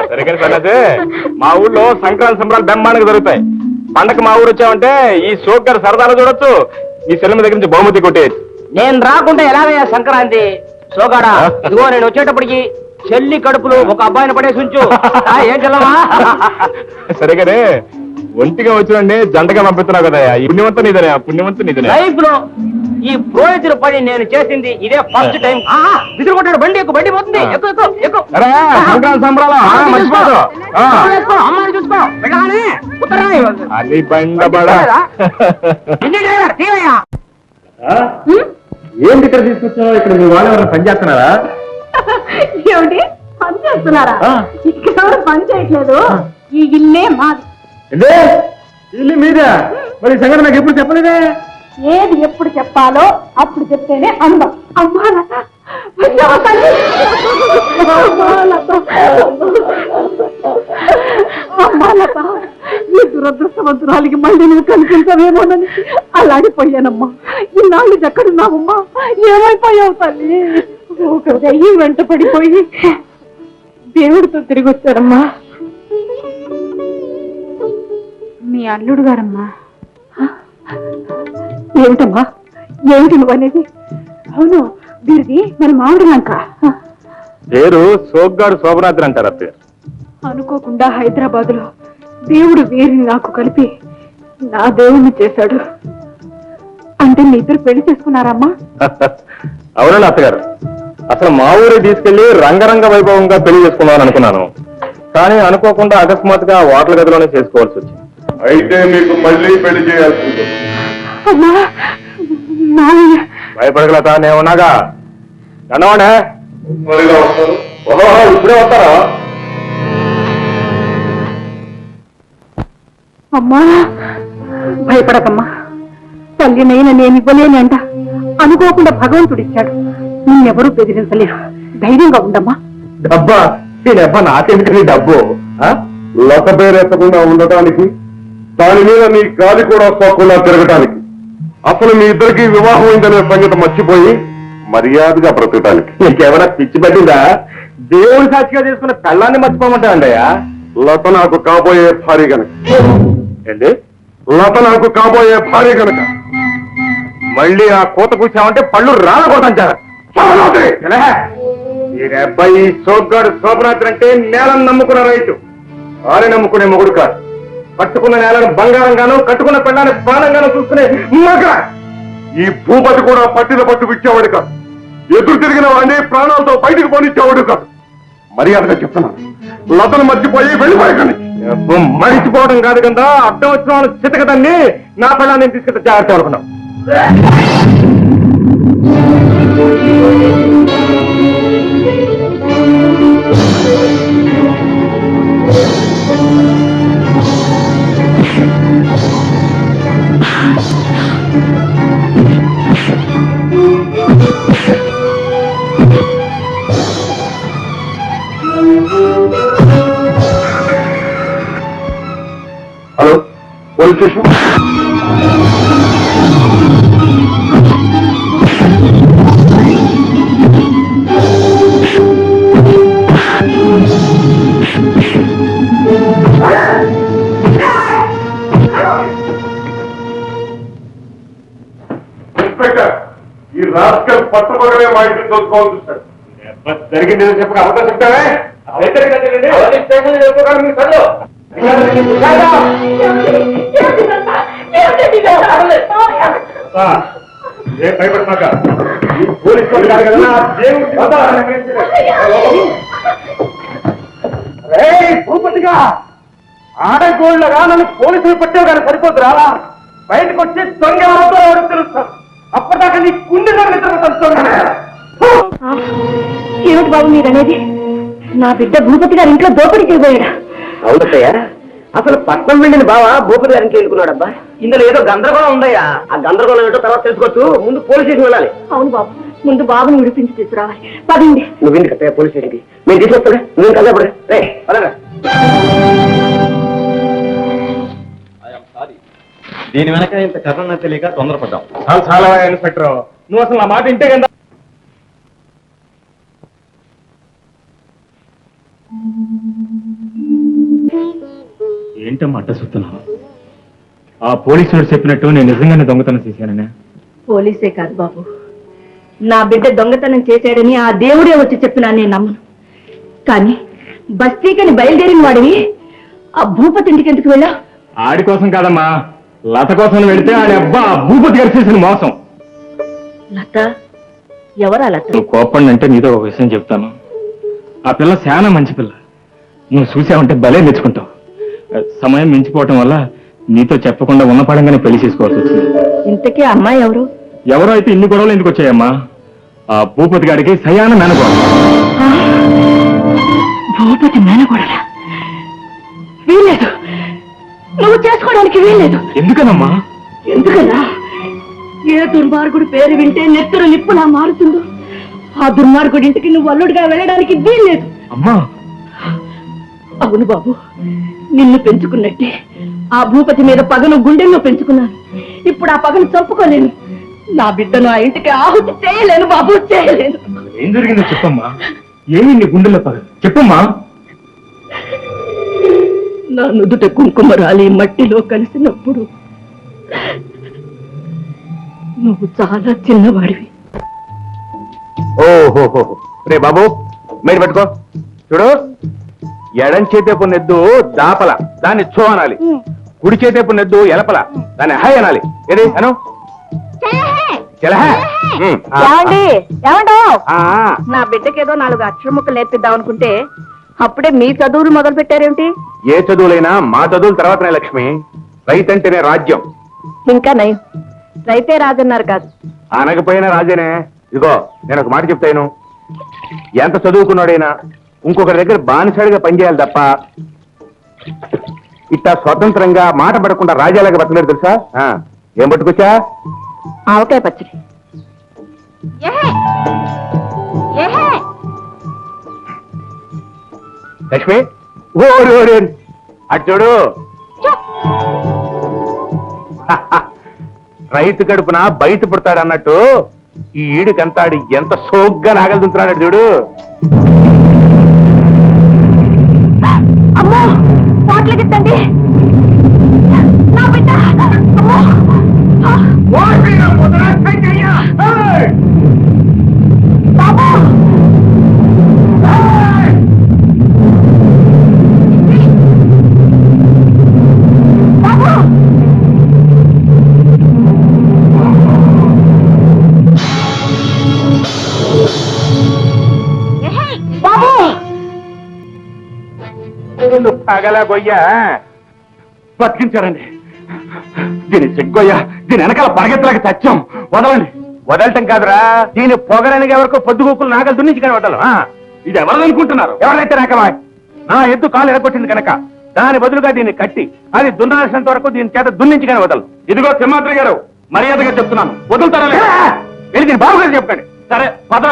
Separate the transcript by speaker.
Speaker 1: సరిగ్గా పన్నది మా ఊళ్ళో సంక్రాంతి సంబరాలు బ్రహ్మాండంగా జరుగుతాయి. పండగ మా ఊరు వచ్చామంటే ఈ షోక్ గారు సరదాలు చూడొచ్చు, ఈ సెలవు దగ్గర నుంచి బహుమతి కొట్టేయచ్చు.
Speaker 2: నేను రాకుంటే ఎలాగయ్యా సంక్రాంతి? షోగాడా, ఇదిగో నేను వచ్చేటప్పటికి చెల్లి కడుపులు ఒక అబ్బాయిని పడేసి ఉంచు. ఏం చెల్లవా?
Speaker 1: సరేగానే ఒంటిగా వచ్చినండి జంటగా పంపిస్తున్నావు కదా, ఈ పుణ్యవంతం నీదనే, పుణ్యవంతం నీదనే.
Speaker 2: లైఫ్ లో ఈ పురోహితుల పని నేను చేసింది ఇదే ఫస్ట్ టైం. విసురు కొట్టాడు, బండి ఎక్కువ, బండి పోతుంది. ఎక్కువ ఎక్కువ ఎక్కువ.
Speaker 1: సంక్రాంతి సంబరాలు మర్చిపోదు.
Speaker 2: అమ్మాయిని చూసుకో, వెళ్ళగానే
Speaker 1: అది బండబడ. ఏంటి ఇక్కడ తీసుకొచ్చావు? ఇక్కడ మీ వాళ్ళు ఎవరైనా పని చేస్తున్నారా?
Speaker 3: ఏమిటి పని చేస్తున్నారా? ఇక్కడ పని చేయట్లేదు, ఈ ఇల్లే మాది.
Speaker 1: ఇల్లు మీదే? మరి సంగతి నాకు ఎప్పుడు చెప్పలేదే?
Speaker 3: ఏది ఎప్పుడు చెప్పాలో అప్పుడు చెప్తేనే అందం. అమ్మాలత అమ్మాలత, ఈ దురదృష్టవంతురాలికి మళ్ళీ నువ్వు కనిపించవేమోనని అలాడిపోయానమ్మా. ఇన్నాళ్ళు ఎక్కడున్నావమ్మా? ఏమైపోయావు తల్లి? ఒక దయ్యం వెంట పడిపోయి దేవుడితో తిరిగి వచ్చాడమ్మా. మీ అల్లుడు గారమ్మా. ఏమిటమ్మా, ఏమిటి నువ్వు అనేది? అవును, వీరిది మన మామిడిలంక.
Speaker 1: పేరు సోగ్గాడు శోభనాద్రి అంటారు అత్తయ్య.
Speaker 3: అనుకోకుండా హైదరాబాద్ లో దేవుడు వీరిని నాకు కలిపి నా దేవుణ్ణి చేశాడు. అంటే మీ ఇద్దరు పెళ్లి చేసుకున్నారమ్మా?
Speaker 1: అవునండి అత్తగారు, అసలు మా ఊరే తీసుకెళ్లి రంగరంగ వైభవంగా పెళ్లి చేసుకుందామని అనుకున్నాను. కానీ అనుకోకుండా అకస్మాత్తుగా హోటల్ గదిలోనే చేసుకోవాల్సి వచ్చింది.
Speaker 4: అయితే మీకు మళ్ళీ పెళ్లి చేయాల్సి ఉంటుంది.
Speaker 1: భయపడగలతా, నేను ఉన్నాగా. దండవాడే
Speaker 4: మరిగా వస్తారు.
Speaker 1: ఓహో, ఇప్పుడే వస్తారా?
Speaker 3: అమ్మా భయపడకమ్మా, తల్లినైనా నేను ఇవ్వలేని అంట. అనుకోకుండా భగవంతుడిచ్చాడు, నిన్నెవరూ బెదిరించలేరు. ధైర్యంగా ఉండమ్మా.
Speaker 1: డబ్బా డబ్బా నాకేమిటి డబ్బు?
Speaker 4: లత పేరు ఎత్తకుండా ఉండటానికి, దాని మీద నీ గాలి కూడా పోకుండా తిరగటానికి, అసలు మీ ఇద్దరికి వివాహం అయిందనే సంగతి మర్చిపోయి మర్యాదగా బ్రతకటానికి.
Speaker 1: నీకేమైనా పిచ్చి పట్టిందా? దేవుడి సాక్షిగా చేసుకున్న పెళ్ళాన్ని మర్చిపోమంటా అండయ్యా.
Speaker 4: లత నాకు కాబోయే భార్య గనక.
Speaker 1: ఏంటి?
Speaker 4: లత నాకు కాబోయే భార్య గనక
Speaker 1: మళ్ళీ ఆ కోత కూర్చామంటే పళ్ళు రాలకోతంటారు. ఈ అబ్బాయి సోగ్గాడు శోభనాథ్ అంటే నేలను నమ్ముకున్న రైతు, ఆని నమ్ముకునే మొగుడు కాదు. పట్టుకున్న నేలను బంగారంగాను, కట్టుకున్న పెళ్ళాన్ని ప్రాణంగాను చూసుకునే మగ.
Speaker 4: ఈ భూపతి కూడా పట్టిన పట్టు ఇచ్చేవాడు కాదు, ఎదురు తిరిగిన వాడిని ప్రాణాలతో బయటకు పోనిచ్చేవాడు కాదు. మర్యాదగా చెప్తున్నాను, లతను మర్చిపోయి వెళ్ళిపోయాను.
Speaker 1: మరిచిపోవడం కాదు కదా, అర్థం వచ్చిన వాళ్ళు చితకదాన్ని నా పెళ్ళాన్ని తీసుకెళ్తే జాగ్రత్త అనుకున్నాం.
Speaker 4: Hello, police station. ఇన్స్పెక్టర్, ఈ రాస్కల్ పట్టుకోవడమే మా ఇంటిని దోచుకోవాలని చూస్తాడు.
Speaker 1: జరిగింది చెప్పక అవకాశం చెప్తావే? ఏం భయపడమాక, పోలీసు వాళ్ళు కాదు కదా. భూపతిగా ఆడగోళ్ళగా నన్ను పోలీసులు పట్టావు కానీ సరిపోతురా. బయటకు వచ్చి దొంగ ఎవరో తెలుస్తాను. అప్పటిదాకా నీ గుండె
Speaker 3: ఏమిటి బాబు మీరనేది? నా బిడ్డ భూపతి గారి ఇంట్లో దోపిడీ చేయబోయాడా?
Speaker 2: అవునయ్యా, అసలు పట్నం వెళ్ళిన బావా భూపతి గారికి వెళ్ళుకున్నాడబ్బా. ఇందులో ఏదో గందరగోళం ఉందయ్యా. ఆ గందరగోళం ఏంటో తర్వాత తెలుసుకోవచ్చు. ముందు పోలీస్ స్టేషన్ వెళ్ళాలి.
Speaker 3: అవును బాబు, ముందు బాబుని విడిపించి తీసుకురావాలి. పదండి.
Speaker 2: నువ్వు ఎందుకు పోలీస్ స్టేషన్కి? మేము తీసుకొస్తాడే, నువ్వు కలపడే. రే పదరా.
Speaker 1: దీని వెనక ఇంత కథన తెలియక తొందరపడ్డాం. చాలా ఇన్స్పెక్టర్, నువ్వు అసలు నా మాట ఇంటే కదా. ఏంటమ్మా అట్ట చూస్తున్నావు? ఆ పోలీసులు చెప్పినట్టు నేను నిజంగానే దొంగతనం చేశాననే.
Speaker 3: పోలీసే కాదు బాబు, నా బిడ్డ దొంగతనం చేశాడని ఆ దేవుడే వచ్చి చెప్పినా నేను నమ్మను. కానీ బస్తీకని బయలుదేరిన వాడివి ఆ భూపతి ఇంటికి ఎందుకు వెళ్ళా?
Speaker 1: ఆడి కోసం కాదమ్మా, లత కోసం వెళితే ఆడి అబ్బా భూపతి గారు చేసిన మోసం.
Speaker 3: లత? ఎవరా లత?
Speaker 1: నువ్వు కోపండి అంటే నీతో ఒక విషయం చెప్తాను. ఆ పిల్ల చాలా మంచి పిల్ల, నువ్వు చూసావంటే భలే మెచ్చుకుంటావు. సమయం మించిపోవటం వల్ల నీతో చెప్పకుండా ఉన్న పడంగానే పెళ్లి చేసుకోవాల్సి వచ్చింది.
Speaker 3: ఇంతకీ అమ్మాయి ఎవరు?
Speaker 1: ఎవరో అయితే ఇన్ని గొడవలు ఎందుకు వచ్చాయమ్మా? ఆ భూపతి గారికి సయాన మేనగోడ.
Speaker 3: భూపతి మేనగోడలా? వీల్లేదు, నువ్వు చేసుకోవడానికి వీల్లేదు.
Speaker 1: ఎందుకనమ్మా?
Speaker 3: ఎందుకన్నా? ఏ దుర్మార్గుడు పేరు వింటే నెత్తురు నిప్పులా మారుతుందో ఆ దుర్మార్గుడి ఇంటికి నువ్వు అల్లుడిగా వెళ్ళడానికి వీల్లేదు.
Speaker 1: అమ్మా,
Speaker 3: అవును బాబు, నిన్ను పెంచుకున్నట్టే ఆ భూపతి మీద పగను గుండెల్లో పెంచుకున్నాను. ఇప్పుడు ఆ పగను చంపుకోలేను. నా బిడ్డను ఆ ఇంటికి ఆహుతి చేయలేను బాబు, చేయలేను.
Speaker 1: ఏం జరిగిందో చెప్పమ్మా. ఏమి నీ గుండెల్లో పగ చెప్పమ్మా.
Speaker 3: నా నుదుట కుంకుమ రాలి మట్టిలో కలిసినప్పుడు నువ్వు చాలా చిన్నవాడివి.
Speaker 1: ఓహో రే బాబు, మీరు పెట్టుకో. చూడు, ఎడం చేతేపు నెద్దు దాపల, దాన్ని చో అనాలి. కుడి చేతేపు నెద్దు ఎలపల, దాన్ని హై అనాలి. ఏది అను?
Speaker 3: నా బిడ్డకేదో 4 అక్షర ముక్కలు నేర్పిద్దాం అనుకుంటే అప్పుడే మీ చదువులు మొదలు పెట్టారేమిటి?
Speaker 1: ఏ చదువులైనా మా చదువుల తర్వాతనే లక్ష్మి. రైతంటేనే రాజ్యం.
Speaker 3: ఇంకా నయం, రైతే రాజన్నారు కాదు.
Speaker 1: అనకపోయినా రాజేనే. ఇదిగో నేను ఒక మాట చెప్తాను, ఎంత చదువుకున్నాడైనా ఇంకొకరి దగ్గర బానిసడిగా పనిచేయాలి తప్ప ఇట్లా స్వతంత్రంగా మాట పడకుండా రాజాలాగా బతకలేడు. తెలుసా? ఏం పట్టుకొచ్చా?
Speaker 3: ఆవకాయ పచ్చడి.
Speaker 1: లక్ష్మి, ఓరి ఓరి అటు చూడు. రైతు కడుపున బయట పుడతాడు అన్నట్టు ఈ ఈడుకంతాడు ఎంత సోగ్గా నాగలుతుంటున్నాడు చూడు.
Speaker 3: అమ్మో, పోట్లకెత్తండి నా బిడ్డ. బాబు,
Speaker 1: పగలా గొయ్యా బతికించారండి. దీని చెగ్గొయ్యా, దీని వెనకాల పరిగెత్తలేక చచ్చాం. వదలండి. వదలటం కాదురా, దీని పొగరనిగా ఎవరికో పొద్దుగూకులు నాగలు దున్నించుకొని వదలం. ఇది ఎవరు అనుకుంటున్నారు? ఎవరైతే నాకమా నా ఎద్దు కాలు ఎరగొట్టింది కనుక దాని బదులుగా దీన్ని కట్టి అది దున్నరాసినంత వరకు దీని చేత దున్నించుకొని వదలం. ఇదిగో సింహాద్రి గారు, మర్యాదగా చెప్తున్నాను, వదులుతారా? వెళ్ళి దీని బాబు గారు చెప్పండి. సరే పద.